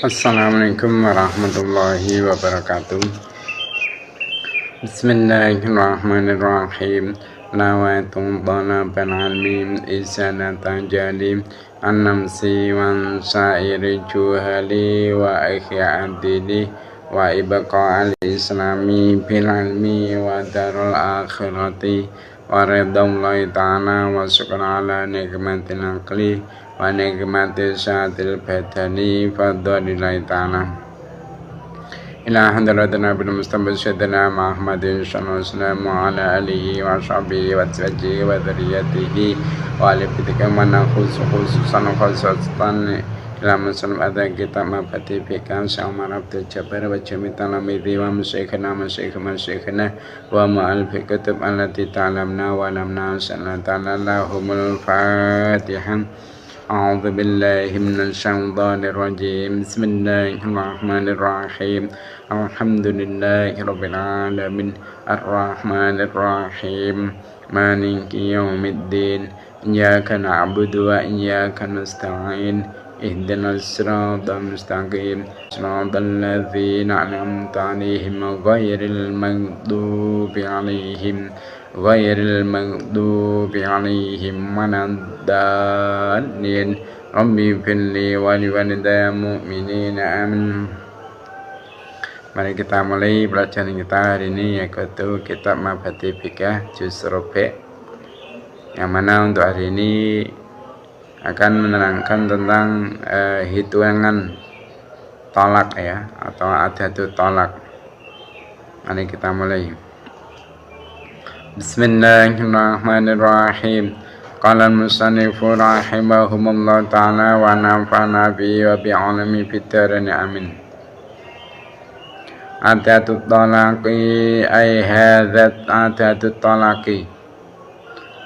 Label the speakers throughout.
Speaker 1: Assalamualaikum warahmatullahi wabarakatuh. Bismillahirrahmanirrahim. Nawaitu dhalaban almim isanatan jalim annamsi wan sa'iri juhali wa ihya'ad dini wa ibqa al-islami bil almi wa darul akhirati wa ridhallahi ta'ala wa syukran ala nikmatil aqli wa nikmati syatil badani fadlillahi ta'ala ila hadratina bin mustafa syadana Muhammadin sallallahu ala alihi wa sahbihi wa tabi'ihi wa dzurriyyatihi wa ali bitika mana khususan khasatan ila muslim ada kitab mabati fikan sama Abdul Jabbar wa jami' talamidhi wa masyikhina wa ma'al fi kutub allati ta'lamna wa lamna sallallahu lahumul fatihan. A'udzu billahi minasy syaithanir rajim. Bismillahirrahmanirrahim. Alhamdulillahirabbil alamin. Arrahmanir rahim. Maliki yaumiddin. Iyyaka na'budu wa iyyaka nasta'in. Ihdinas siratal mustaqim. Siratal ladzina an'amta 'alaihim ghairil maghdubi 'alaihim waladdallin. Rabbi firli wa liwalidayya mu'minina amin. Mari kita mulai pelajaran kita hari ini, yaitu kitab Mabati Fikah juz Rabi', yang mana untuk hari ini akan menerangkan tentang hitungan tolak ya, atau adadut tolak. Mari kita mulai. Bismillahirrahmanirrahim. Qala al-musannifu rahimahumullah ta'ala wa nafa'na bihi wa bi'alami fid-dharain amin. Adadut talaqi ay hadzat adadut talaqi.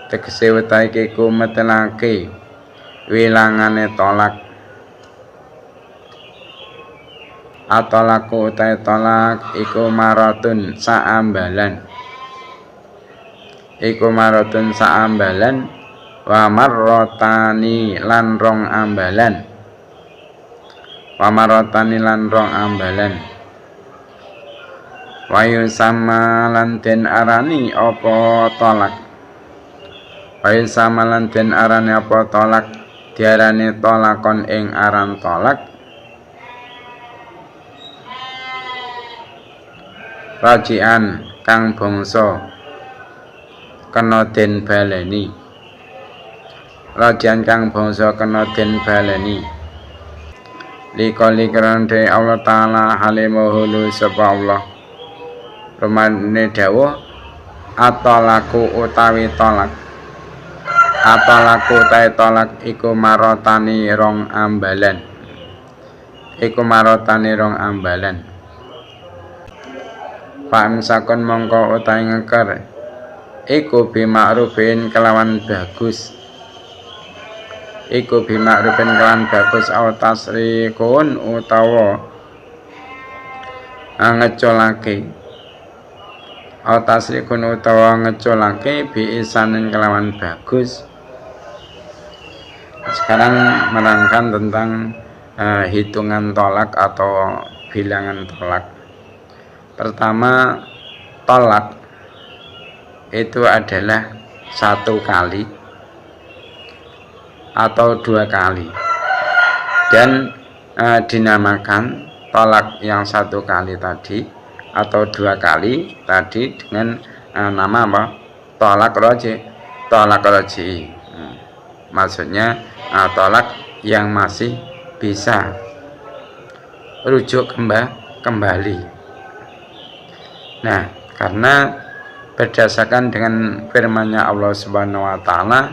Speaker 1: Tegese utahe iku metelake wilangane tolak. Atolaku utahe tolak iku maratun saambalan. Iku maratun saambalan wa marrotani lan rong ambalan. Wa marrotani lan rong ambalan. Wa yusama lan den arani apa tolak. Wa yusama lan den arani apa tolak. Diarani tolakon ing aran tolak. Rajian kang bangsa kena den baleni. Rajian kang bangsa kena den baleni. Likali kerante Allah Ta'ala halimahulu sapa Allah. Rumane dawuh atolaku utawi tolak. Atolaku utawi tolak iku marotani rong ambalan. Iku marotani rong ambalan. Pamsakon mongko utawi ngeker iku bima'rufin kelawan bagus. Iku bima'rufin kelawan bagus au tasrikun utawa ngecolake. Au tasrikun utawa ngecolake biisanin kelawan bagus. Sekarang menerangkan tentang hitungan tolak atau bilangan tolak. Pertama, tolak itu adalah satu kali atau dua kali, dan dinamakan tolak yang satu kali tadi atau dua kali tadi dengan nama apa? Tolak roji. Tolak roji. Maksudnya tolak yang masih bisa rujuk kembali. Nah, karena berdasarkan dengan firman-Nya Allah Subhanahu wa taala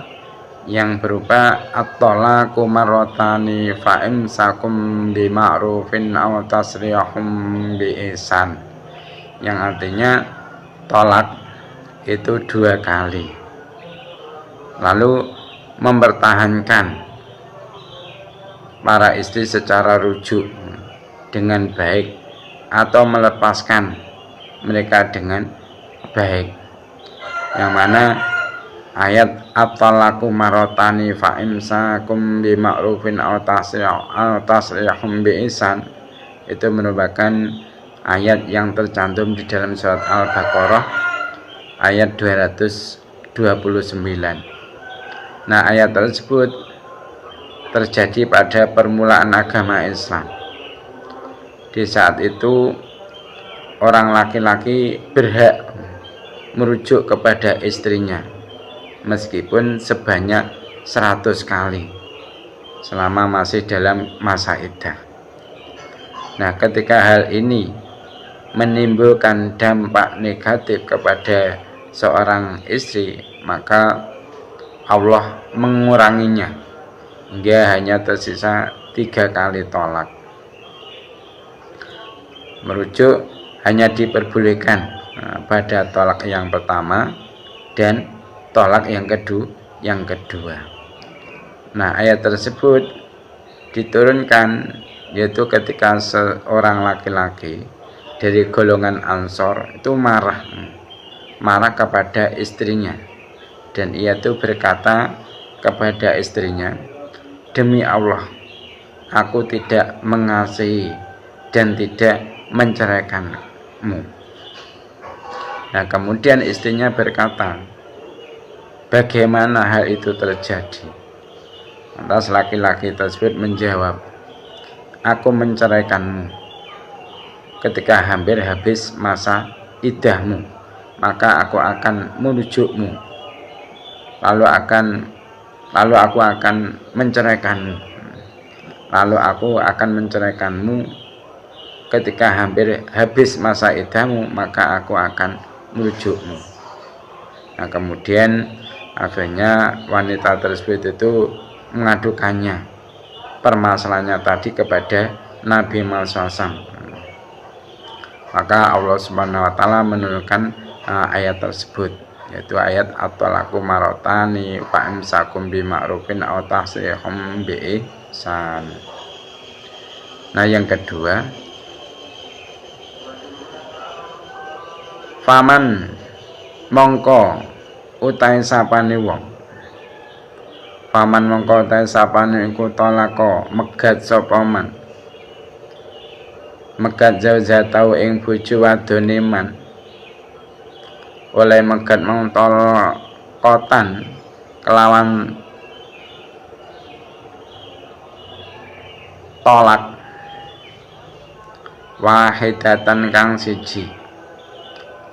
Speaker 1: yang berupa at-talaqu marratani fa imsakum bima'rufin aw tasrihum biihsan, yang artinya tolak itu dua kali, lalu mempertahankan para istri secara rujuk dengan baik atau melepaskan mereka dengan baik, yang mana Ayat at-talaqu marotani fa imsakum bi ma'rufin aw tasrihum bi ihsan itu merupakan ayat yang tercantum di dalam surat Al-Baqarah ayat 229. Nah, ayat tersebut terjadi pada permulaan agama Islam. Di saat itu orang laki-laki berhak merujuk kepada istrinya meskipun sebanyak 100 kali selama masih dalam masa iddah. Nah, ketika hal ini menimbulkan dampak negatif kepada seorang istri, maka Allah menguranginya hingga hanya tersisa 3 kali tolak. Merujuk hanya diperbolehkan pada tolak yang pertama dan tolak yang kedua. Nah, ayat tersebut diturunkan yaitu ketika seorang laki-laki dari golongan Ansor itu marah kepada istrinya, dan ia itu berkata kepada istrinya, "Demi Allah, aku tidak mengasihi dan tidak menceraikanmu." Nah, kemudian istrinya berkata, "Bagaimana hal itu terjadi?" Lantas laki-laki tersebut menjawab, "Aku menceraikanmu ketika hampir habis masa iddahmu, maka aku akan merujukmu, lalu aku akan menceraikanmu. Lalu aku akan menceraikanmu ketika hampir habis masa iddahmu, maka aku akan merujukmu." Nah, kemudian akhirnya wanita tersebut itu mengadukannya permasalahannya tadi kepada Nabi Muhammad SAW. Maka Allah Subhanahu wa taala menurunkan ayat tersebut, yaitu ayat at-talaqu marotani fa imsakum bi ma'rufin aw tasrihum bi ihsan. Nah, yang kedua, faman mongko utahe sapane wong, paman mongko utahe sapane iku talaka megat sapa man, megat zaujatau ing bojo wadone man, oleh megat mongtol kotan kelawan tolak wahidatan kang siji,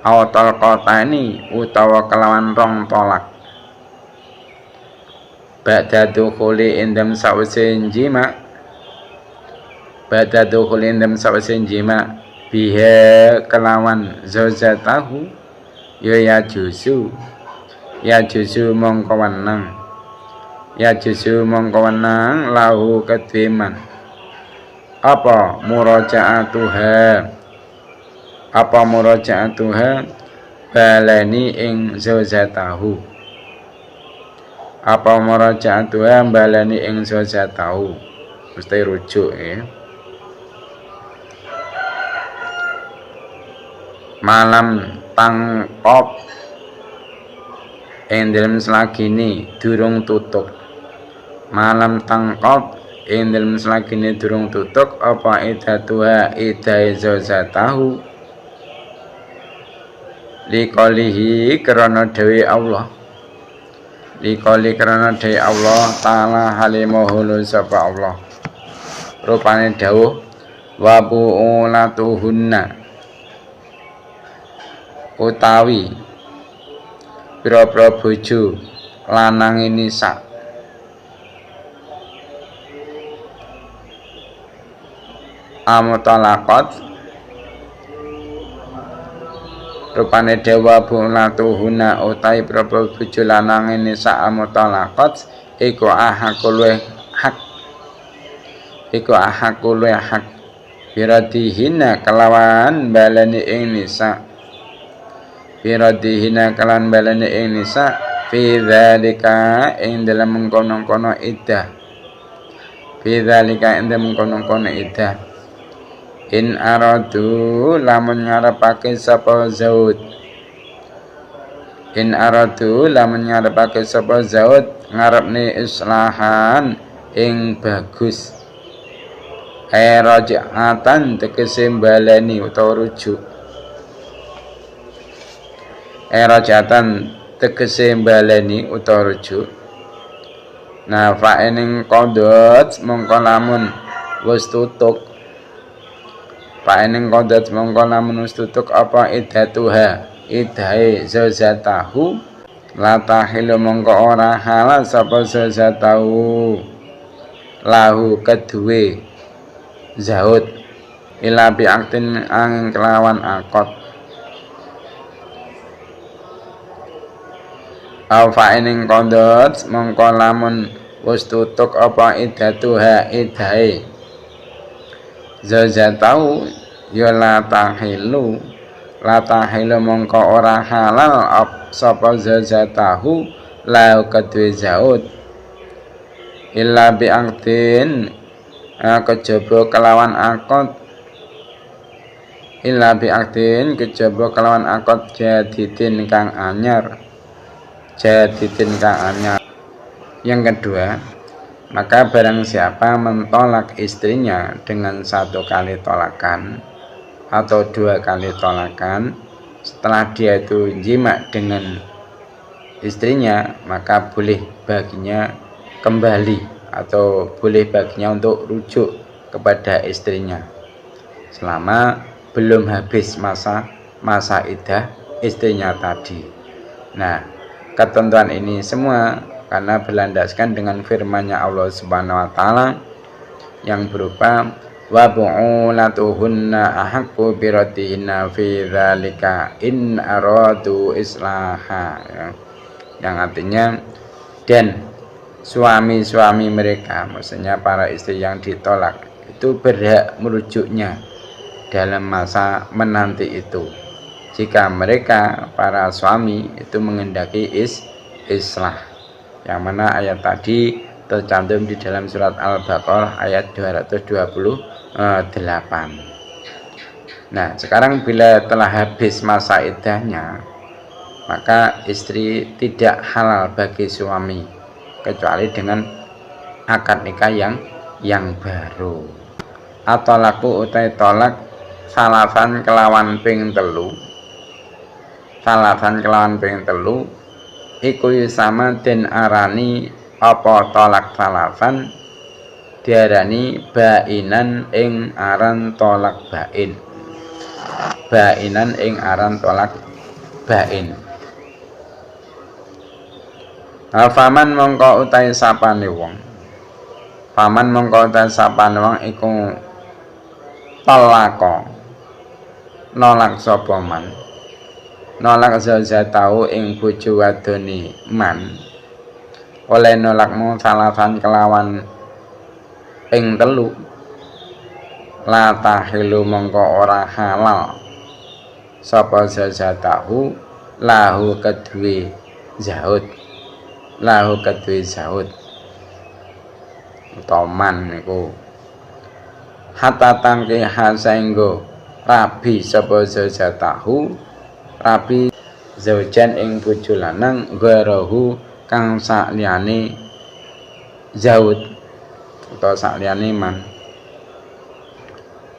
Speaker 1: awatol kota ini utawa kelawan rong tolak, ba'da dukhuli indam sawise jima, ba'da dukhuli indam sawise jima biha kelawan zaujatahu ya juzu mongko wenang lahu kedhiman apa murajaatuha balani ing zaujatahu, apa murajaatuha balani ing zaujatahu, mesti rujuk ya. Malam tangkop ing dalem selagine durung tutuk, malam tangkop ing dalem selagine durung tutuk apa idatuha idai zaujatahu liqalihi karena dewi Allah, liqali karena dewi Allah ta'ala halimahulu sapa Allah rupane dawuh wa bu'ulatuhunna utawi pira-pira bojo lanang nisa amutalaqat rupane dewa bu'ulatuhunna utawi pira-pira bojo lanang nisa amutalaqat iku ahakul hak biradihina kelawan balani ing nisa, biradihina kelawan balani ing nisa fi dzalika ing dalam mengkono-kono iddah, fi dzalika ing dalam mengkono-kono iddah, in aradu lamun ngarepake sapa zauj In aradu lamun ngarepake sapa zaud ngarepne islahan ing bagus. Raja'atan tegese baleni utawa rujuk. Raja'atan tegese baleni utawa rujuk. Nah fa ening qadot mongko lamun wis tutuk. Fa ening qadot mongko lamun wis tutuk apa iddatuha idhae zauzatahu la tahilu mongko ora halal sapa zauzatahu lahu kedue zaud ila bi aktin angin kelawan akad au fa ening qadot mongko lamun wis tutuk apa iddatuha idhae zauzatahu ya la tahilu mongko ora halal sapa zauzatahu lau kedue zaud illa bi aktin kejaba kelawan akad illa bi aktin kejaba kelawan akad jadidin kang anyar yang kedua maka barang siapa mentolak istrinya dengan 1 kali tolakan atau 2 kali tolakan setelah dia itu jima dengan istrinya maka boleh baginya kembali atau boleh baginya untuk rujuk kepada istrinya selama belum habis masa iddah istrinya tadi. Nah, ketentuan ini semua karena berlandaskan dengan firman-Nya Allah Subhanahu wa taala yang berupa wa bu'ulatuhunna ahaqqu biraddihinna fi dzalika in aradu islaha yang artinya dan suami-suami mereka maksudnya para istri yang ditolak itu berhak merujuknya dalam masa menanti itu jika mereka para suami itu menghendaki islah yang mana ayat tadi tercantum di dalam surat Al-Baqarah ayat 228. Nah, sekarang bila telah habis masa iddahnya, maka istri tidak halal bagi suami kecuali dengan akad nikah yang baru. Atau laku utai tolak salasan kelawan ping telu. Salasan kelawan ping telu iku sama den arani apa tolak salasan diarani bainan ing aran tolak bain. Bainan ing aran tolak bain. Faman mongko utai sapane wong. Faman mongko utai sapane wong iku talaka. Nolak sapa man. Nolak zauzatahu ing bojo wadone man. Oleh nolakmu salasan kelawan ping telu la tahilu mongko ora halal sapa zauzatahu lahu kedue zaud toman niku hatta tangke hasaenggo rabi sapa zauzatahu rabi zaujan ing bojo lanang gharahu kang sakliyane zaud atau sakliyane man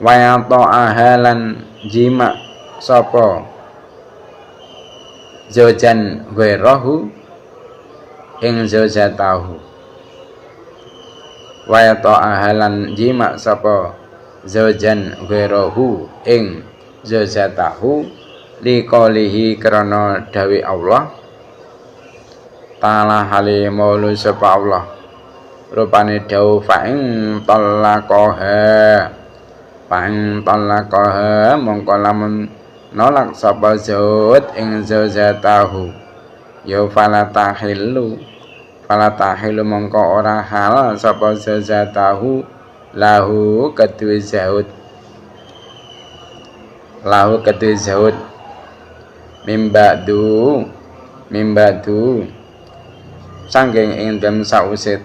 Speaker 1: wa ta'ahalan jima sapa zaujan gharahu ing zaujatahu wa ta'ahalan jima sapa zaujan gharahu ing zaujatahu liqaulihi krana dawe Allah ta'ala halimul sapa Allah rupane dawuh fa'in talaqaha mongko lamun nolak sapa zaud ing zaujatahu ya fala tahilu mongko ora halal sapa zaujatahu lahu kedue zaud mimbadu sangking ing dem sause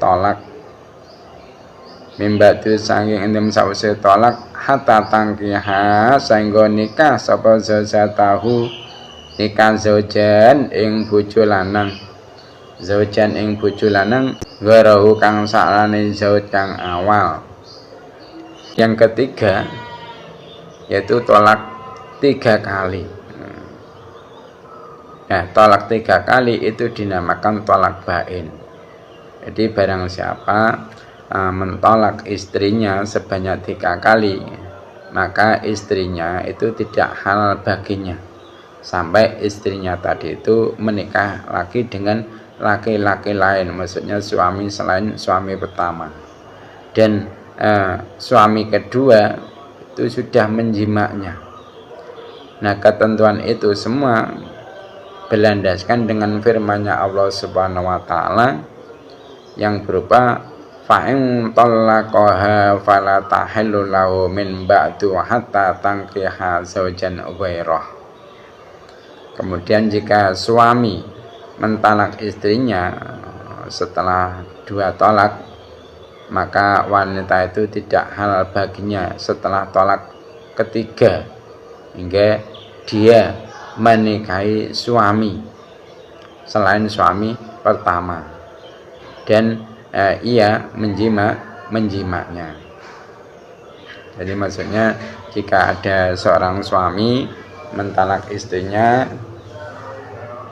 Speaker 1: tolak hatta tangkiha saengga nikah sapa zauzatahu nikah zaujan ing bojo lanang, zaujan ing bojo lanang gharahu kang salane zauj kang awal. Yang ketiga yaitu tolak 3 kali. Nah, tolak 3 kali itu dinamakan tolak bain. Jadi barang siapa mentolak istrinya sebanyak 3 kali, maka istrinya itu tidak halal baginya sampai istrinya tadi itu menikah lagi dengan laki-laki lain, maksudnya suami selain suami pertama, dan suami kedua itu sudah menjimaknya. Nah, ketentuan itu semua berlandaskan dengan firman-Nya Allah Subhanahu wa taala yang berupa fa'in talaqaha fala tahillu lahu min ba'du hatta tankiha zaujan ghairah. Kemudian jika suami mentalak istrinya setelah 2 tolak, maka wanita itu tidak halal baginya setelah tolak ketiga hingga dia menikahi suami selain suami pertama dan ia menjimaknya. Jadi maksudnya jika ada seorang suami mentalak istrinya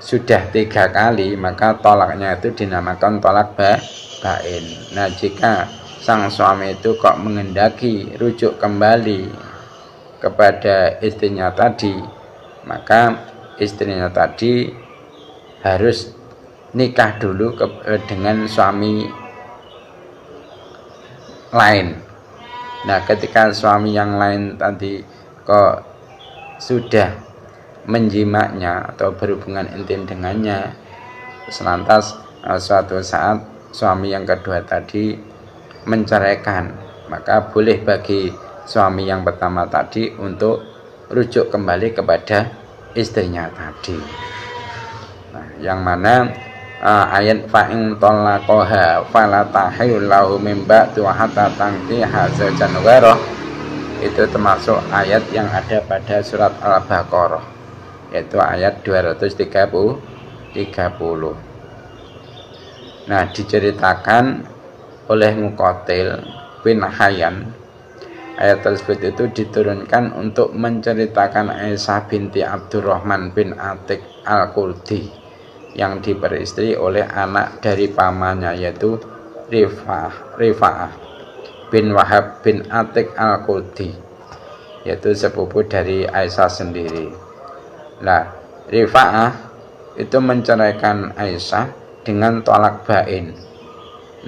Speaker 1: sudah 3 kali, maka tolaknya itu dinamakan tolak bain. Nah, jika sang suami itu kok menghendaki rujuk kembali kepada istrinya tadi, maka istrinya tadi harus nikah dulu dengan suami lain. Nah, ketika suami yang lain tadi kok sudah menjimaknya atau berhubungan intim dengannya, selantas suatu saat suami yang kedua tadi menceraikan, maka boleh bagi suami yang pertama tadi untuk rujuk kembali kepada istrinya tadi. Nah, yang mana ayat fa'in talaqaha fala tahillu lahu min ba'du hatta tankiha zaujan ghairah itu termasuk ayat yang ada pada surat Al-Baqarah, yaitu ayat 230. Nah, diceritakan oleh Muqatil bin Hayyan, ayat tersebut itu diturunkan untuk menceritakan Aisyah binti Abdurrahman bin Atik Al-Qurdi yang diperistri oleh anak dari pamannya, yaitu Rifa'ah bin Wahab bin Atik Al-Qurdi, yaitu sepupu dari Aisyah sendiri. Nah, Rifa'ah itu menceraikan Aisyah dengan tolak bain.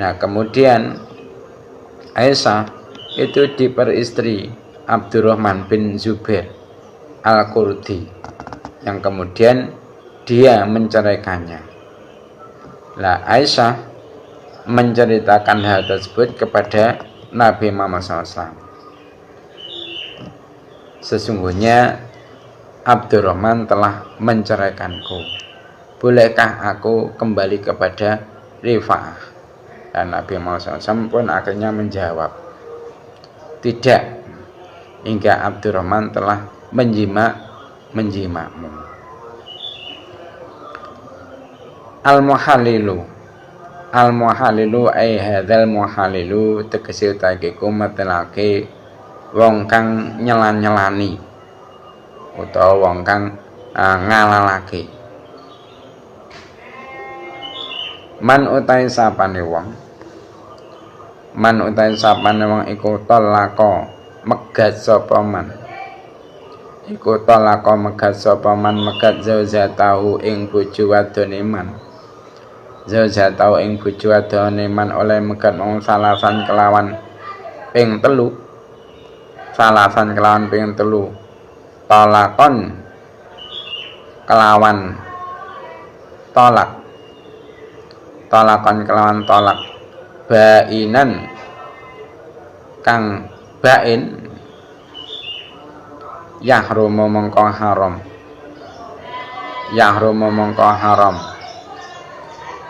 Speaker 1: Nah, kemudian Aisyah itu diperistri Abdurrahman bin Zubair Al-Qurdi yang kemudian dia menceraikannya. Nah, Aisyah menceritakan hal tersebut kepada Nabi Muhammad SAW. Sesungguhnya Abdurrahman telah menceraikanku. Bolehkah aku kembali kepada Rifa'ah? Dan Nabi Muhammad SAW pun akhirnya menjawab, tidak, hingga Abdurrahman telah menjimakmu. Al-muhalilu ay hadzal muhalilu tegese takiku metelake wong kang nyelan-nyelani utawa wong kang ngalalake. Man utai sapane wong iku talaka megat sapa man megat zaujatahu ing bojo wadone man oleh megat wong salasan kelawan ping telu talakon kelawan tolak bainan kang bain yahrumu mongko haram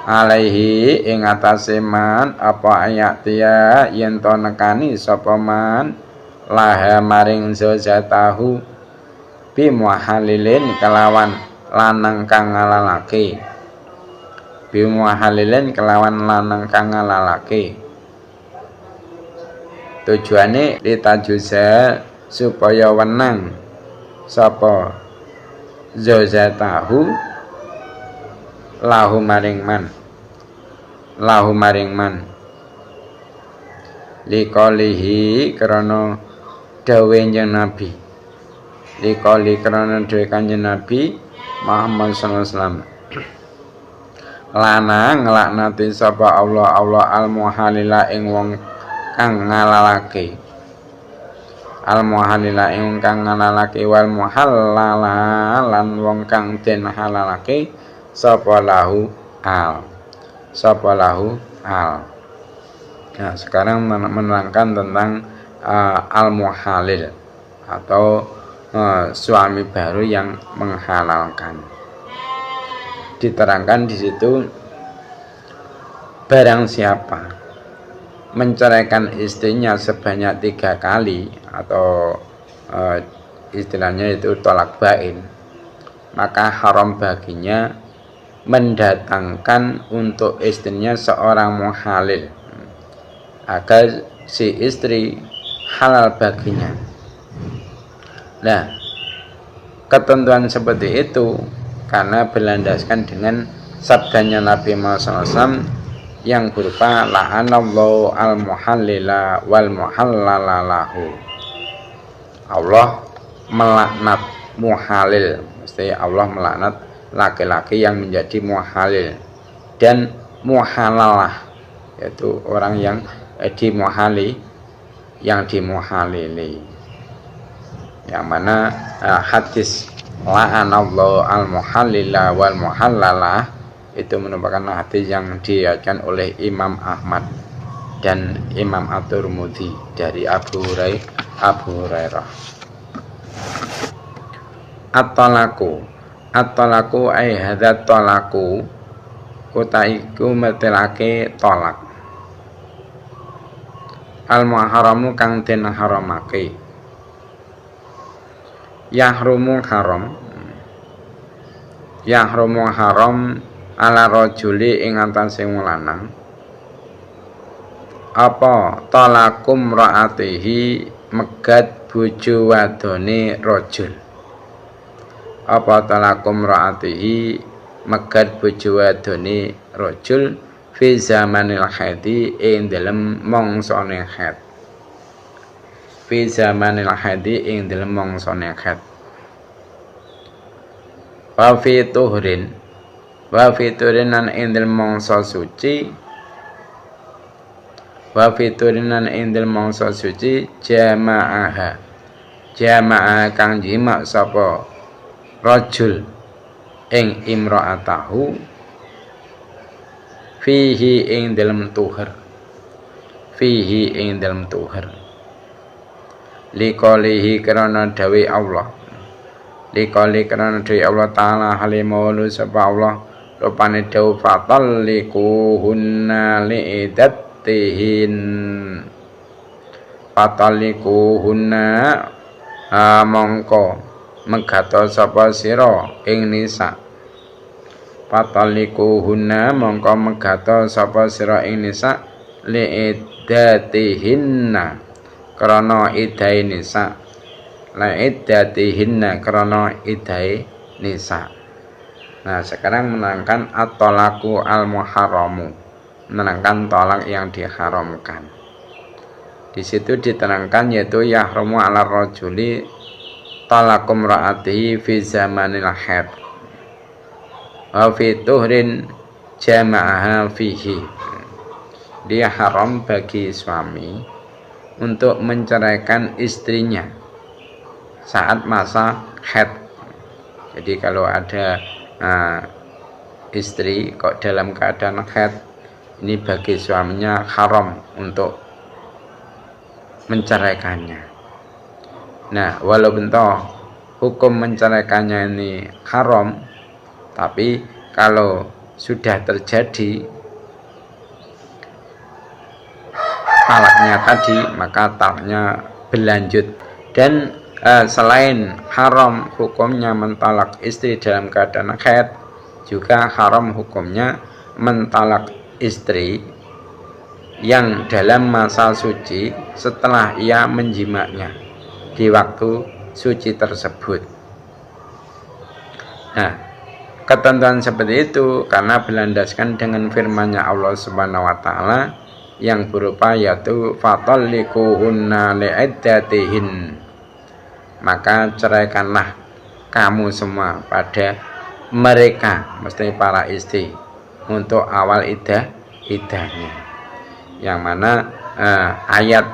Speaker 1: alaihi ing atase man apa ayatia yen to nekani sapa man laha maring zaujatahu bi muhalilin kelawan lanang kang ngalalake bimuhalilin kelawan lanang kang ngalalake. Tujuane litajuza supaya wenang sapa zozatahu lahu maring man likolihi krana dawe Kanjeng Nabi likoli krana dawe Kanjeng Nabi Muhammad sallallahu alaihi wasallam lanang nglaknati sapa Allah al muhalila ing wong kang ngalalake al-muhalila ing kang ngalalake wal muhallala lan wong kang den halalake sapa lahu al. Nah, sekarang menerangkan tentang al-muhalil atau suami baru yang menghalalkan. Diterangkan di situ barang siapa menceraikan istrinya sebanyak 3 kali atau istilahnya itu tolak bain, maka haram baginya mendatangkan untuk istrinya seorang muhalil agar si istri halal baginya. Nah, ketentuan seperti itu karena berlandaskan dengan sabdanya Nabi Muhammad SAW yang berupa la'anallahu al-muhallila wal muhallala lahu. Allah melaknat muhalil, mesti Allah melaknat laki-laki yang menjadi muhalil dan muhalalah, yaitu orang yang dimuhalili, yang mana hadis la'anallahu al-muhallila wal muhallalah itu merupakan hadis yang diriwayatkan oleh Imam Ahmad dan Imam At-Tirmidzi dari Abu Hurairah. At-talaku ay hadza talaku utaiku metelake tolak al-muharamu kang den haramake yahrumu haram ala rajuli ing atase wong lanang apa talakum raatihi megat bojo wadone rajul apa talakum raatihi megat bojo wadone rajul fi zamanil haidi ing dalem mongsane haid fi zamanil haidi ing dalem mongsane haid wa fi tuhrin wa fiturinan indil mongso suci jama'ah kang jima sapa rajul ing imra'atahu fihi ing dalem tuhur liqalihi karana dawe Allah ta'ala halimawlu sapa Allah rupane dawu fatalikuhunna mongko megato sapa sira ing nisa liiddatihinna krana idai nisa. Nah, sekarang menerangkan at-talaku al-muharramu, menerangkan tolak yang diharamkan. Di situ diterangkan yaitu yahrumu ala rajuli talakum ra'atihi fi zamanil haid wa fi tuhrin jama'aha fihi. Dia haram bagi suami untuk menceraikan istrinya saat masa haid. Jadi kalau ada istri kok dalam keadaan haid, ini bagi suaminya haram untuk menceraikannya. Nah, walaupun hukum menceraikannya ini haram, tapi kalau sudah terjadi talaknya tadi, maka talaknya berlanjut dan selain haram hukumnya mentalak istri dalam keadaan haid, juga haram hukumnya mentalak istri yang dalam masa suci setelah ia menjimaknya di waktu suci tersebut. Nah, ketentuan seperti itu karena berlandaskan dengan firman-Nya Allah Subhanahu wa taala yang berupa yaitu fatalliquhunna li'iddatihin. Maka ceraikanlah kamu semua pada mereka, mesti para istri, untuk awal iddahnya. Yang mana ayat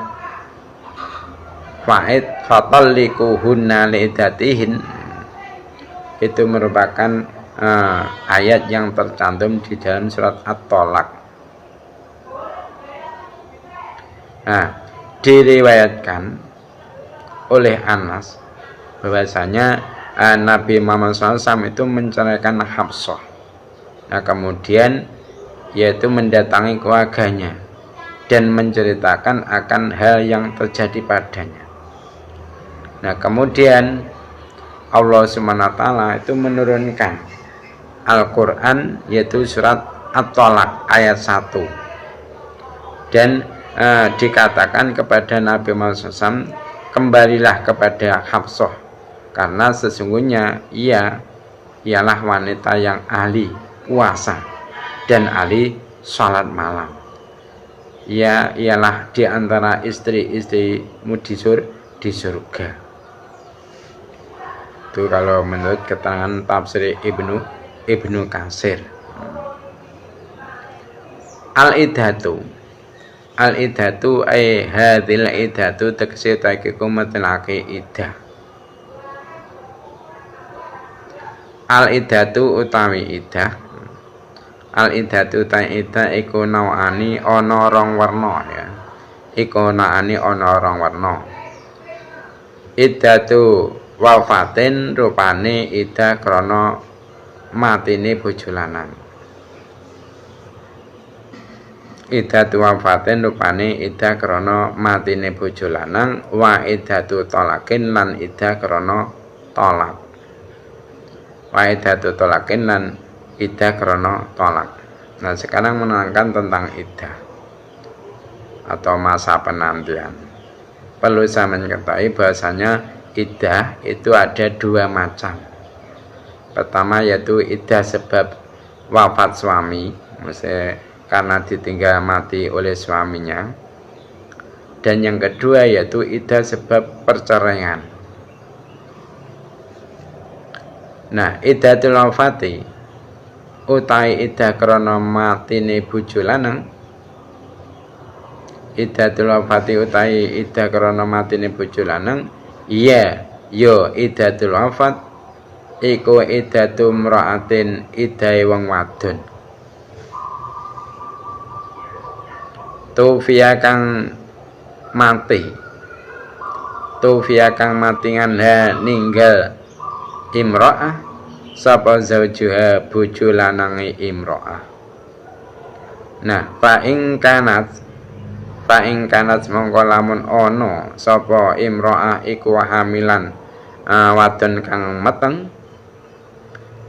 Speaker 1: fa'id fatalliquhunna li'iddatihin itu merupakan ayat yang tercantum di dalam surat At-Tolak. Nah, diriwayatkan oleh Anas bahwasanya Nabi Muhammad SAW itu menceraikan Hafsah. Nah, kemudian yaitu mendatangi keluarganya dan menceritakan akan hal yang terjadi padanya. Nah, kemudian Allah Subhanahu wa taala itu menurunkan Al-Qur'an yaitu surat At-Tolak ayat 1. Dan dikatakan kepada Nabi Muhammad SAW, kembalilah kepada Hafsah karena sesungguhnya ialah wanita yang ahli puasa dan ahli sholat malam. Ia ialah di antara istri-istrimu di surga. Itu kalau menurut keterangan tafsir Ibnu Katsir. Al-iddatu ay hadhil iddatu tegese takiku matlaqi iddah. Al-iddatu utawi iddah. Al-iddatu ta iddah iku nawani ana rong werna ya. Iku nawani ana rong werna. Iddatu wafatin rupane iddah krana matine bojo lanang. Iddatu wafatin rupane iddah krana matine bojo lanang, wa iddatu talakin lan iddah krana talak. Wa iddatu talakin lan iddah krana talak. Nah, sekarang menerangkan tentang iddah atau masa penantian. Perlu saya mengetahui bahasanya iddah itu ada dua macam. Pertama yaitu iddah sebab wafat suami, maksudnya karena ditinggal mati oleh suaminya. Dan yang kedua yaitu iddah sebab perceraian. Nah, iddatul wafati utai iddah krana matine bojo lanang. Iddatul wafati utai iddah krana matine bojo lanang, iya yo iddatul wafat iku iddatu mra'atin iddahe wong wadon. Tufiya kang mati nganha ninggal imra'ah sapa zaujuha bojo lanange imra'ah. Nah, fa ing kanat mongko lamun ana sapa imra'ah iku hamilan wadon kang meteng,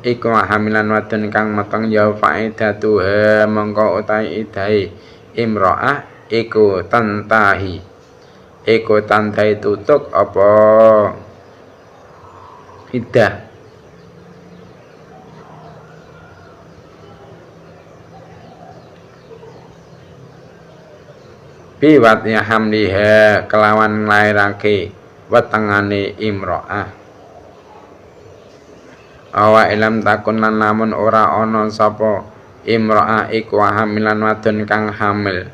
Speaker 1: iku hamilan wadon kang meteng ya faidatuha mongko utahe idahe imra'ah iku tantahi tutuk apa iddah biwatnya hamliha kelawan nglairake wetengane imra'ah. Awa ilam takun lan lamun ora ana sapa imra'ah iku hamilan wadon kang hamil,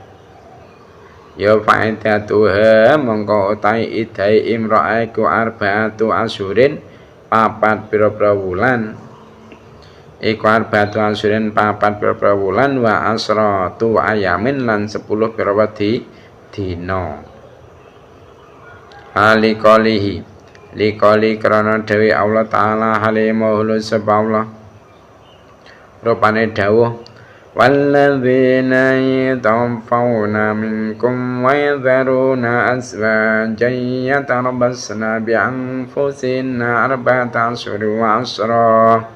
Speaker 1: ya faidatuha mongko utahe iddahe imra'ah iku arba'atu asyurin papat pira-pira wulan. Iku arba'atu asyurin papat pira-pira wulan wa asratu ayamin lan 10 pira dina. Likoli krana dewi Allah Ta'ala halimahulu sebab Allah rupane dawuh walladzina yatawaffawna minkum wa yadharuna azwajan yatarabbasna bi anfusihinna arba'ata ashhurin wa ashra.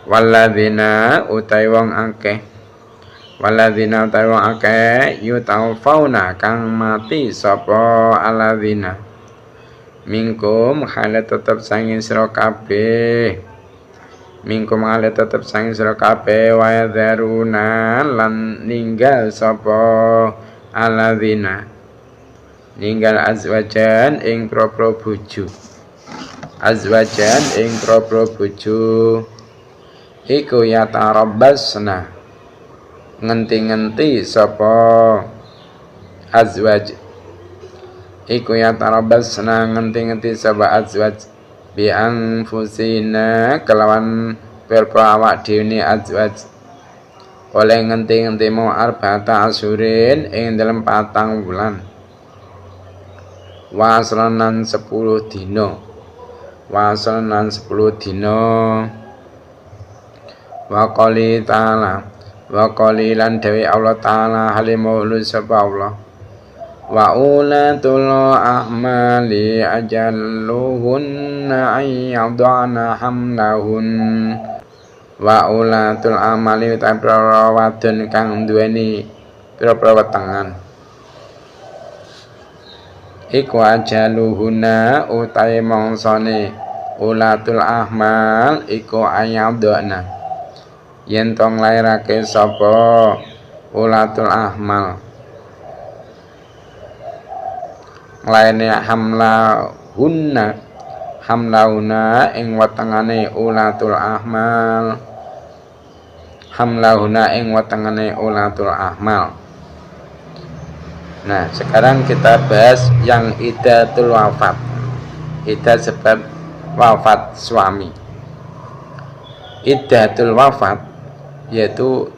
Speaker 1: Walladzina utai wong akeh, walladzina utai wong akeh yutawaffawna kang mati sapa alladzina minkum hale tetep sanging sira kabeh, minkum hale tetep sanging sira kabeh wa yadharuna lan ninggal sapa alladzina ninggal azwajan ing propro bojo, azwajan ing propro bojo iku yatarabbasna ngenti-ngenti sapa azwaj, iku yatarabbasna ngenti-ngenti sapa azwaj bi anfusina kelawan perpa awak dhewe azwaj oleh ngenti-ngenti mau arba'ata asyurin ing dalem 4 wulan wasranan 10 dina, wasranan 10 dina. Wa qali ta'ala wa qalilan dewi Allah ta'ala halimul sapa Allah wa ulatul ahmali ajalluhunna ayyadana hamlahun wa ulatul amali utawi para wadon kang duweni pira-pira wetengan iku ajaluhunna utawi mangsane ulatul ahmal iku ayyadana yen tong lairake sapa ulatul ahmal laene hamlauna ing wetengane ulatul ahmal, hamlauna ing wetengane ulatul ahmal. Nah, sekarang kita bahas yang iddatul wafat, iddah sebab wafat suami. Iddatul wafat yaitu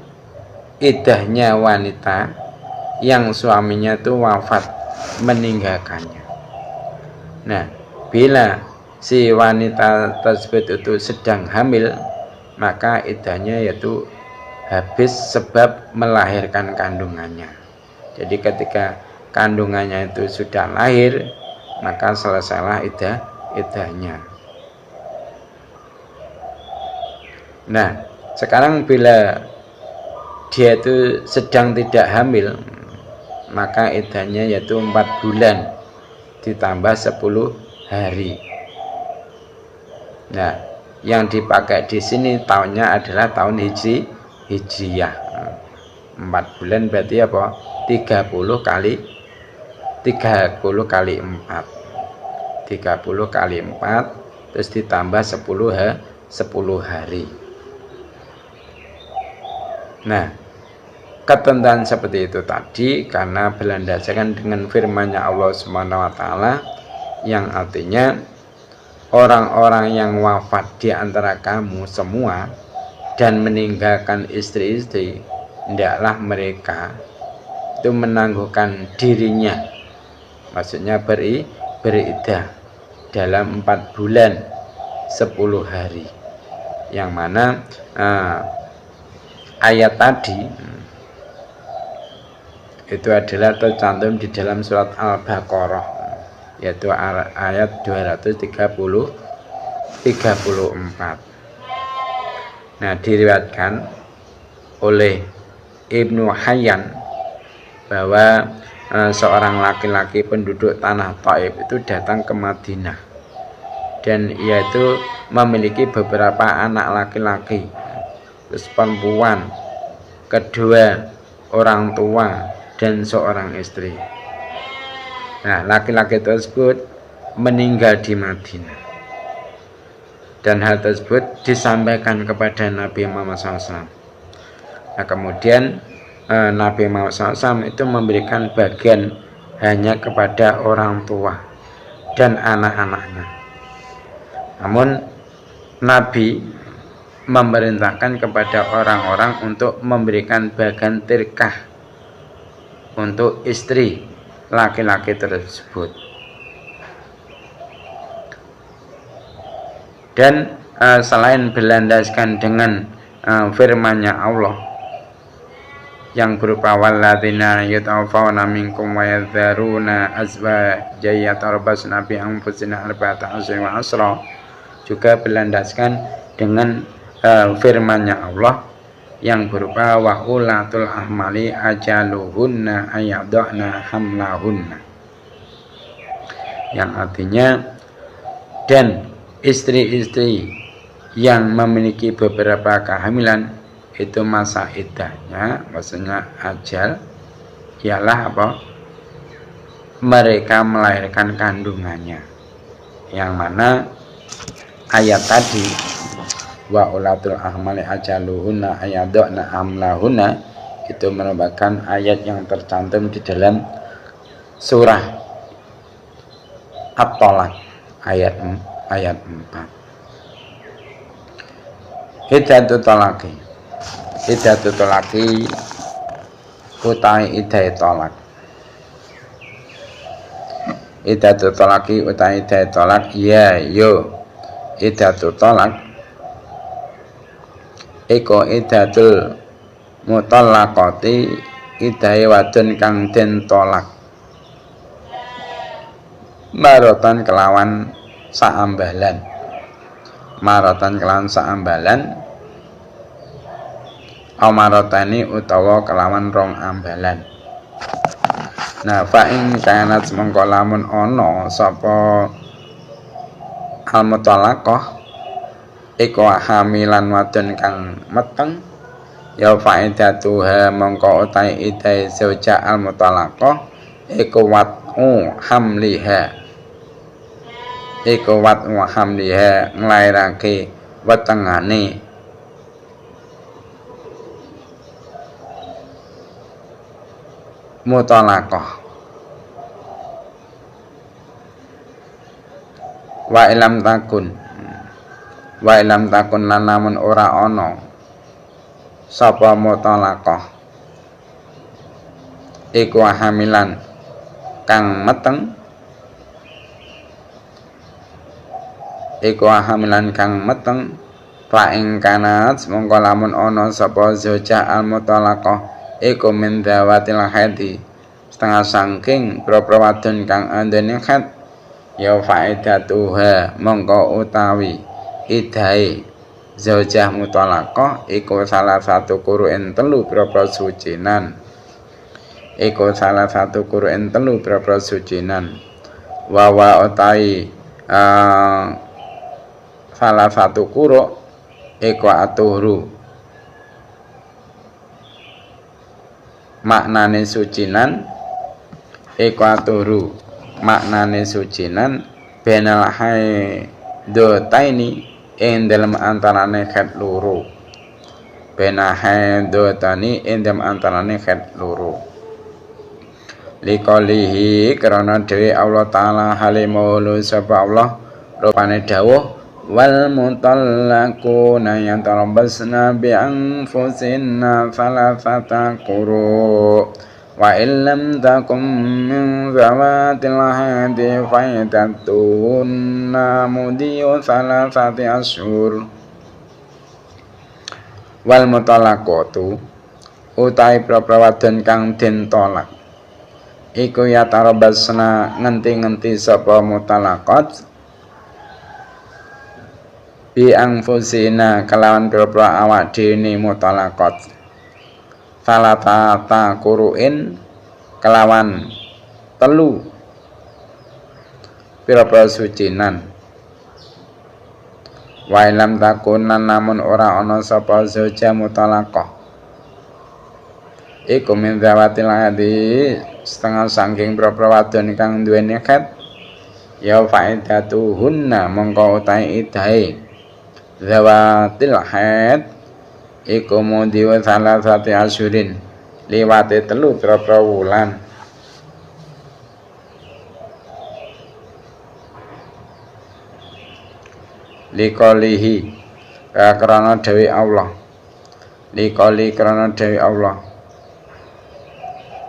Speaker 1: iddahnya wanita yang suaminya itu wafat meninggalkannya. Nah, bila si wanita tersebut itu sedang hamil, maka iddahnya yaitu habis sebab melahirkan kandungannya. Jadi ketika kandungannya itu sudah lahir, maka selesailah iddahnya. Nah, sekarang bila dia itu sedang tidak hamil, maka iddahnya yaitu 4 bulan ditambah 10 hari. Nah, yang dipakai di sini tahunnya adalah tahun Hijriyah. 4 bulan berarti apa? 30 kali 4. 30 kali 4 terus ditambah 10 hari. Nah, ketentuan seperti itu tadi karena berlandaskan dengan firman-Nya Allah Subhanahu wa taala yang artinya orang-orang yang wafat di antara kamu semua dan meninggalkan istri-istri, hendaklah mereka itu menangguhkan dirinya, maksudnya beriddah dalam 4 bulan 10 hari, yang mana ayat tadi itu adalah tercantum di dalam surat Al-Baqarah, yaitu ayat 234. Nah, diriwayatkan oleh Ibnu Hayyan bahwa seorang laki-laki penduduk tanah Taif itu datang ke Madinah, dan ia itu memiliki beberapa anak laki-laki, terus perempuan, kedua orang tua, dan seorang istri. Nah, laki-laki tersebut meninggal di Madinah, dan hal tersebut disampaikan kepada Nabi Muhammad SAW. Nah, kemudian Nabi Muhammad SAW itu memberikan bagian hanya kepada orang tua dan anak-anaknya. Namun Nabi memerintahkan kepada orang-orang untuk memberikan bagian tirkah untuk istri laki-laki tersebut. Dan selain berlandaskan dengan firman-Nya Allah yang berupa walladzina yatawaffawna minkum wa yadharuna azwajan yatarabbasna bi anfusina arba'ata asyhur wa asra, juga berlandaskan dengan firman-Nya Allah yang berupa wa ulatul ahmali ajaluhunna ayadhna hamlahunna, yang artinya dan istri-istri yang memiliki beberapa kehamilan itu masa iddahnya, maksudnya ajal ialah apa? Mereka melahirkan kandungannya, yang mana ayat tadi wa ulatul ahmali ajaluhunna ayadhna hamlahunna itu merupakan ayat yang tercantum di dalam surah At-Thalaq ayat 4. Iddatul talaqi, iddatul talaqi utai iddah talaq, iddatul talaqi utai iddah talaq ya yo iddatul talaq eko iddatul mutallaqati iddahe wadon kang den tolak marotan kelawan saambalan, marotan kelawan saambalan amarotani utawa kelawan rong ambalan. Nah, fa in kanat mengko lamun ana sapa al-mutallaqah iku hamilan wadon kang meteng ya faidatuha mengko utahe idai zauja al-mutallaqah iku wat'u hamliha, iku wat'u hamliha nglairake wetengane mutallaqah. Wa ilam takun, wa ilam takun lan namun ora ana sapa mutallaqah iku hamilan kang meteng, iku hamilan kang meteng fa ing kanat mongko lamun ana sapa zauja al mutallaqah iku min dawatil haidi setengah sangking propro wadon kang andene haid ya faidatuha mongko utawi idai zaujah mutallaqah iku salah satu qur'an telu propro sucinan, iku salah satu qur'an telu propro sucinan wa utai salah satu qur'an iku atuhru maknane sucinan, iku atuhru maknane sucinan benal haidotaini ing dalam antarane khat loro, benal haidotani ing dalam antarane khat loro liqalihi karena dewe Allah taala halimul sapa Allah rupane dawuh wal mutallaquna yatarabbasna bi anfusinna thalathata quru wa illam takum min zawatil hadi faidatun mudiyu thalathati ashur. Wal mutallaqatu utai prawadon kang den tolak iku yatarabbasna ngenti-ngenti sapa mutallaqat bi anfusina kelawan pira-pira awak dhewe mutallaqat salatata quruin kelawan telu pira-pira sucinan wa ilam takunan namun ora ana sapa zauja mutallaqah iku min zawatil hadi setengah sangking pira-pira wadon kang duweni khat ya faidatuhunna mongko utahe idahe zawatil haid iku mudiwa salah satu asyurin liwate telu pira-pira wulan liqalihi karana dewi Allah, liqali karana dewi Allah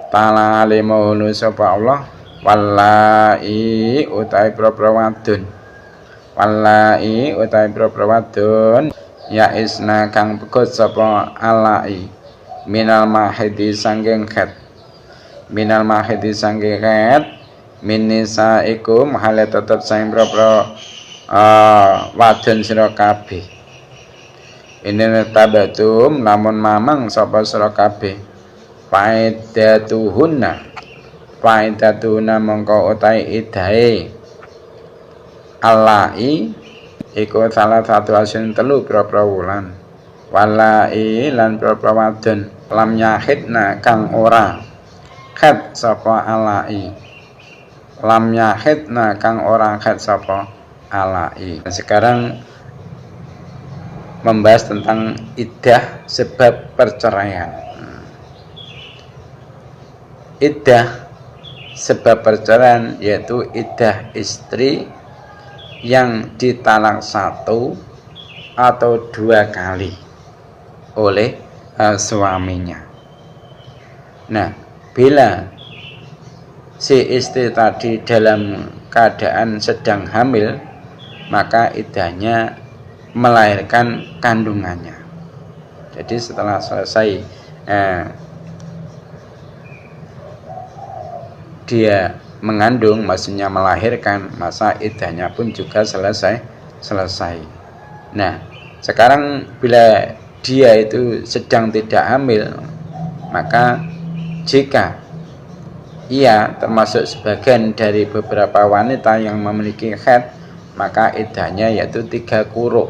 Speaker 1: ta'ala alimahulu sapa Allah wallai utai pira-pira wadon, wallai utai pira-pira wadon ya isna kang pegot sapa alai minal mahidi sangking khet minal mahidi sangking khet minisa iku mahale tetep saing propro wadon sira kabeh ini tabatum namun mamang sapa sira kabeh faidatuhunna mongko utai idahe alai iku salah satu asin telu propro wulan walai lan propro wadon lam yahidna kang ora khet sapa alai lam yahidna kang ora khet sapa alai. Sekarang membahas tentang iddah sebab perceraian. Iddah sebab perceraian yaitu iddah istri yang ditalak 1 atau 2 kali oleh suaminya. Nah, bila si istri tadi dalam keadaan sedang hamil, maka iddahnya melahirkan kandungannya. Jadi setelah selesai dia mengandung, maksudnya melahirkan, masa iddahnya pun juga selesai. Nah, sekarang bila dia itu sedang tidak hamil, maka jika ia termasuk sebagian dari beberapa wanita yang memiliki haid, maka iddahnya yaitu 3 quru.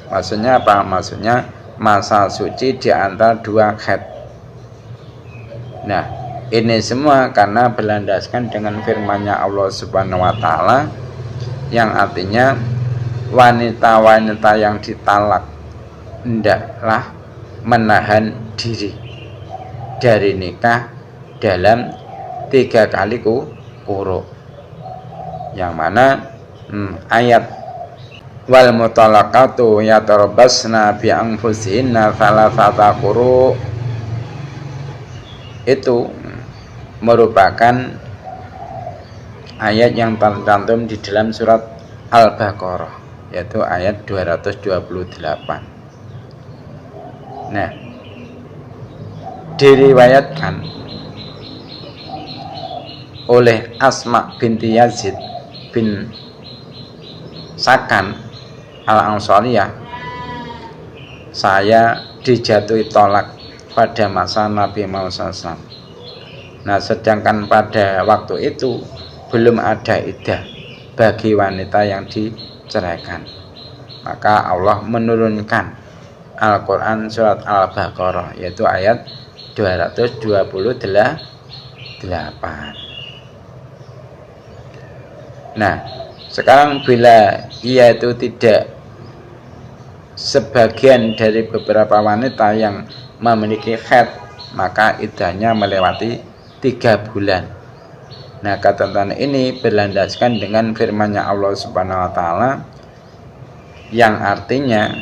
Speaker 1: Maksudnya apa? Maksudnya masa suci di antara 2 haid. Nah, ini semua karena berlandaskan dengan firman-Nya Allah Subhanahu wa taala yang artinya wanita-wanita yang ditalak hendaklah menahan diri dari nikah dalam 3 kali quru. Yang mana ayat wal mutalaqatu yatarabbasna bi anfusihinna thalathata quru itu merupakan ayat yang tercantum di dalam surat Al-Baqarah, yaitu ayat 228. Nah, diriwayatkan oleh Asma binti Yazid bin Sakan al-Ansariyah, saya dijatuhi tolak pada masa Nabi Muhammad SAW. Nah, sedangkan pada waktu itu belum ada iddah bagi wanita yang diceraikan. Maka Allah menurunkan Al-Quran surat Al-Baqarah, yaitu ayat 228. Nah, sekarang bila ia itu tidak sebagian dari beberapa wanita yang memiliki haid, maka iddahnya melewati 3 bulan. Nah, ketentuan ini berlandaskan dengan firman-Nya Allah Subhanahu wa taala yang artinya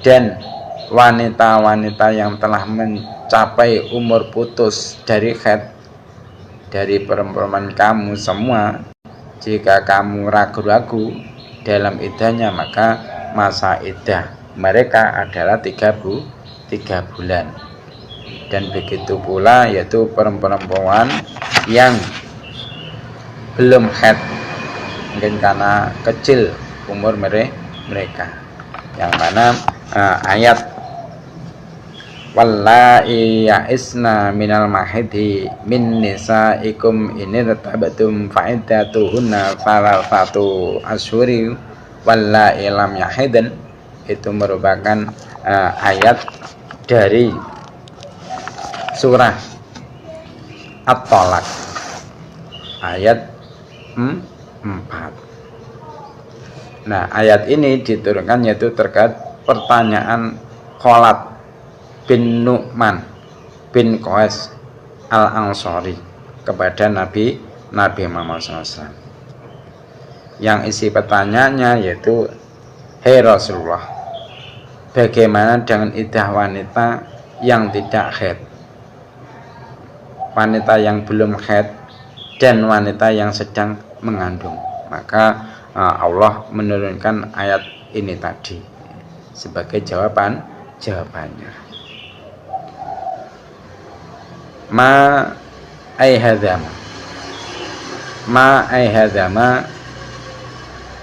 Speaker 1: dan wanita-wanita yang telah mencapai umur putus dari haid dari perempuan kamu semua, jika kamu ragu-ragu dalam iddahnya, maka masa iddah mereka adalah 3 bulan. Dan begitu pula yaitu perempuan yang belum haid, mungkin karena kecil umur mereka, yang mana ayat wallahi ya'isna minal mahidi min nisaikum in irtabtum fa'iddatuhunna thalathatu ashhuri wallahi lam yahidn, itu merupakan ayat dari surah At-Tolak ayat 4. Nah, ayat ini diturunkan yaitu terkait pertanyaan Khalat bin Nu'man bin Qais al-Ansari kepada Nabi Muhammad SAW. Yang isi pertanyaannya yaitu, "Hei Rasulullah, bagaimana dengan iddah wanita yang tidak haid, wanita yang belum haid dan wanita yang sedang mengandung?" Maka Allah menurunkan ayat ini tadi. sebagai jawabannya. Ma ai hadzama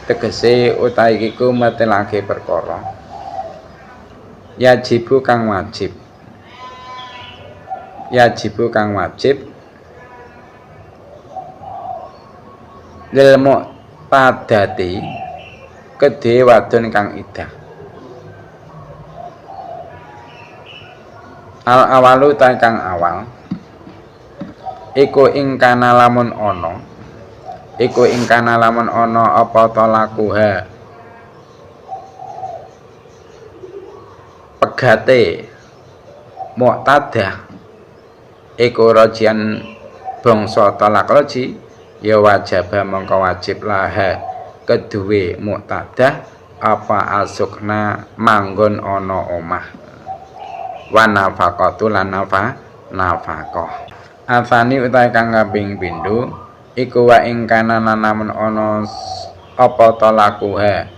Speaker 1: tegese utahe iku metelake perkara yajibu kang wajib lil muqtadati kedhe wadon kang iddah. Al awalu ta kang awal iku ing kana lamun ana apa talakuha pegate muqtadah iku rajian bangsa talak raji ya wajaba mongko wajib laha keduwe muqtadah apa asukna manggon ana omah wa nafaqatu lan nafaqah. Afani utahe kang kaping pindho iku wa ing kana namun ana apa talakuha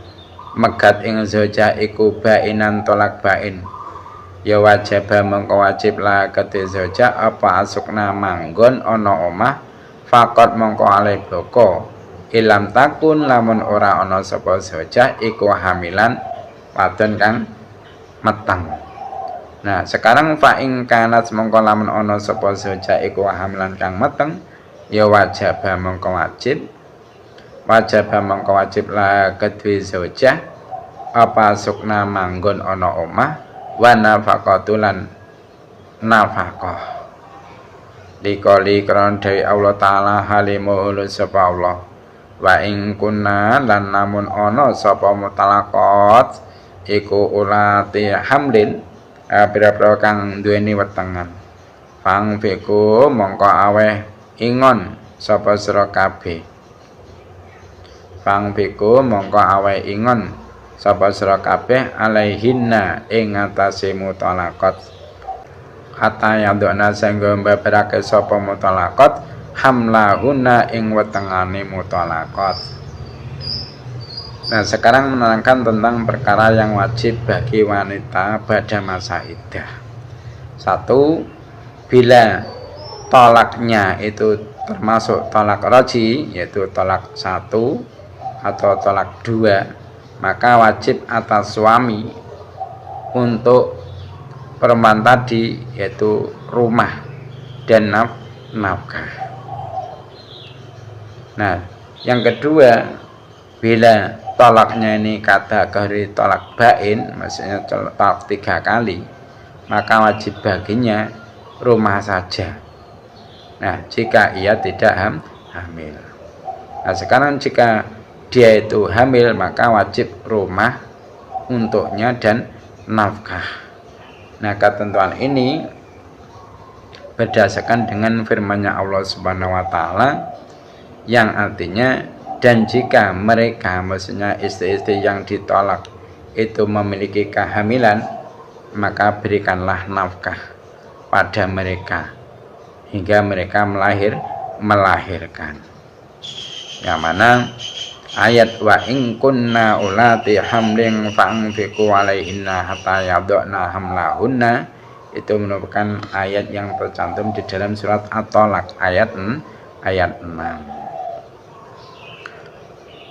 Speaker 1: megat ing zoja iku bainan tolak bain ya wajaba mongko wajib la kedhe zoja apa asukna manggon ana omah faqat mongko alih bloko ilam takun lamun ora ana sapa zoja iku hamilan wadon kang meteng. Nah, sekarang fa ing kanat mongko lamun ana sapa zoja iku hamilan kang meteng ya wajaba mongko wajib la kedue zoja apa sukna manggon ana omah wa nafaqatulan nafaqah likoli kron dewi Allah ta'ala halimuhulu sapa Allah wa ing kunna lan namun ana sapa mutalaqat iku ulati hamlin pira-pira kang duweni wetengan fang fiku mongko aweh ingon sapa sira kabeh alaihinna ing atase mutalaqat kata yadona sanggo mbeberake sapa mutalaqat hamlahuna ing wetengane mutalaqat. Nah, sekarang menerangkan tentang perkara yang wajib bagi wanita pada masa iddah. 1. Bila tolaknya itu termasuk tolak raji, yaitu tolak 1 atau tolak 2, maka wajib atas suami untuk perempuan tadi yaitu rumah dan nafkah. Nah, yang kedua, bila tolaknya ini kategori tolak bain, maksudnya tolak 3 kali, maka wajib baginya rumah saja. Nah, jika ia tidak hamil. Nah, sekarang jika dia itu hamil, maka wajib rumah untuknya dan nafkah. Nah, ketentuan ini berdasarkan dengan firman-Nya Allah Subhanahu wa taala yang artinya dan jika mereka, maksudnya istri-istri yang ditolak itu memiliki kehamilan, maka berikanlah nafkah pada mereka hingga mereka melahirkan. Yang mana ayat wa in kunna ulati hamlin fa'anfiqu alaihinna hatta yadna hamlahunna itu merupakan ayat yang tercantum di dalam surat At-Thalaq ayat 6.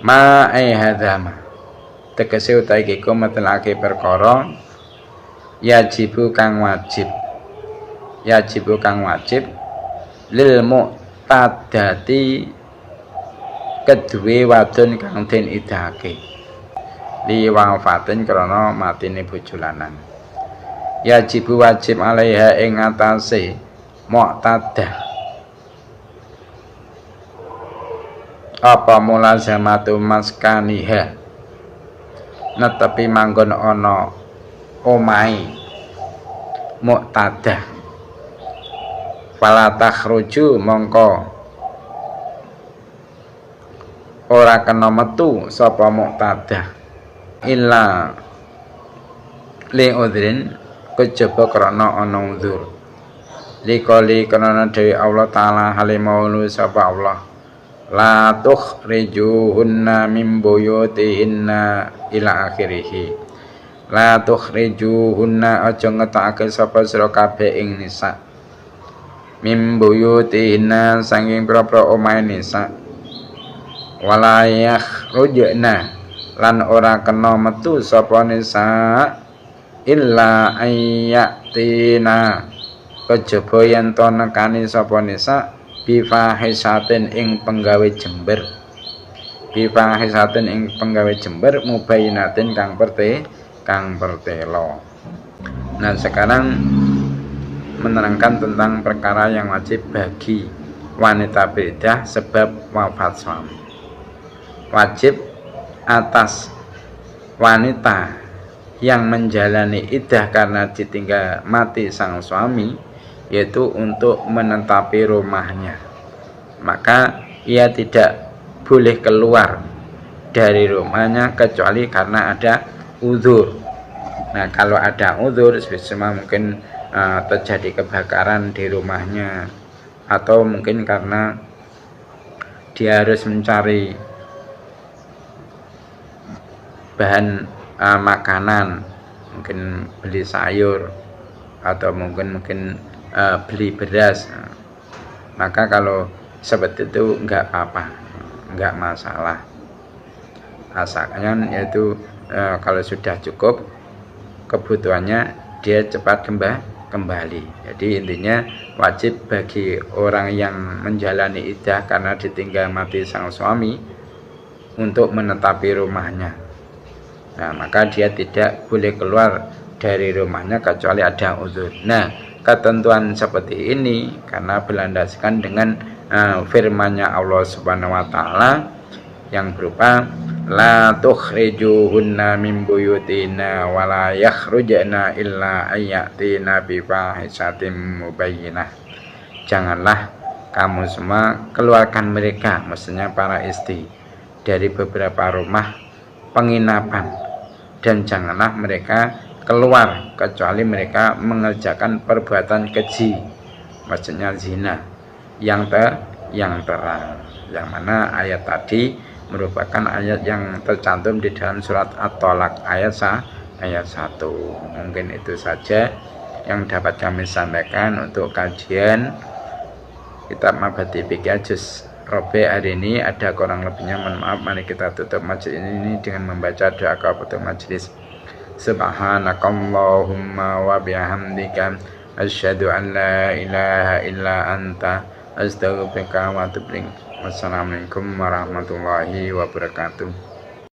Speaker 1: Ma ai hadzama tegese utahe iku metelake perkara yajibu kang wajib lil muqtadati kedue wadon kang den idahake li wafatin krana matine bojo lanang. Yajibu wajib alaiha ing atase muqtadah apa mulazamatu maskaniha netepi manggon ana omahe muqtadah fala takhruju mongko ora kena metu sapa muqtadah illa li udhrin kejaba krana ana uzur likoli krana dewi Allah taala halimaulu sapa Allah la tukhrijuhunna min buyutihinna ila akhirih la tukhrijuhunna aja ngetokake sapa sira kabeh ing nisa mim buyutihinna sanging pira-pira omahe nisa wala yakhrujna lan ora kena metu sapa nisa illa ayyatina kejaba yen to nekani sapa nisa bifahisatin ing penggawe jember bifahisatin ing penggawe jember mubayinatin kang pertelo. Nah sekarang menerangkan tentang perkara yang wajib bagi wanita bid'ah sebab wafat suami. Wajib atas wanita yang menjalani iddah karena ditinggal mati sang suami yaitu untuk menetapi rumahnya. Maka ia tidak boleh keluar dari rumahnya kecuali karena ada uzur. Nah kalau ada uzur semua mungkin terjadi kebakaran di rumahnya atau mungkin karena dia harus mencari bahan makanan, mungkin beli sayur atau mungkin beli beras. Maka kalau seperti itu enggak apa-apa, enggak masalah. Asalkan yaitu kalau sudah cukup kebutuhannya dia cepat kembali. Jadi intinya wajib bagi orang yang menjalani iddah karena ditinggal mati sang suami untuk menetapi rumahnya. Nah, maka dia tidak boleh keluar dari rumahnya kecuali ada uzur. Nah, ketentuan seperti ini karena berlandaskan dengan firman-Nya Allah Subhanahu wa taala yang berupa la tukhrijuhunna min buyutina wa la yakhrujna illa ayatina bi fahishatin mubayyinah. Janganlah kamu semua keluarkan mereka, maksudnya para istri, dari beberapa rumah penginapan, dan janganlah mereka keluar kecuali mereka mengerjakan perbuatan keji, maksudnya zina yang terang, yang mana ayat tadi merupakan ayat yang tercantum di dalam surat At-Tolak ayat 1. Mungkin itu saja yang dapat kami sampaikan untuk kajian kitab Mabadi Fikih Juz Robe hari ini. Ada kurang lebihnya mohon maaf. Mari kita tutup majelis ini dengan membaca doa kafatul majelis. Subhanakallahumma wa bihamdika asyhadu an la ilaha illa anta astaghfiruka wa atubu ilaik. Wassalamualaikum warahmatullahi wabarakatuh.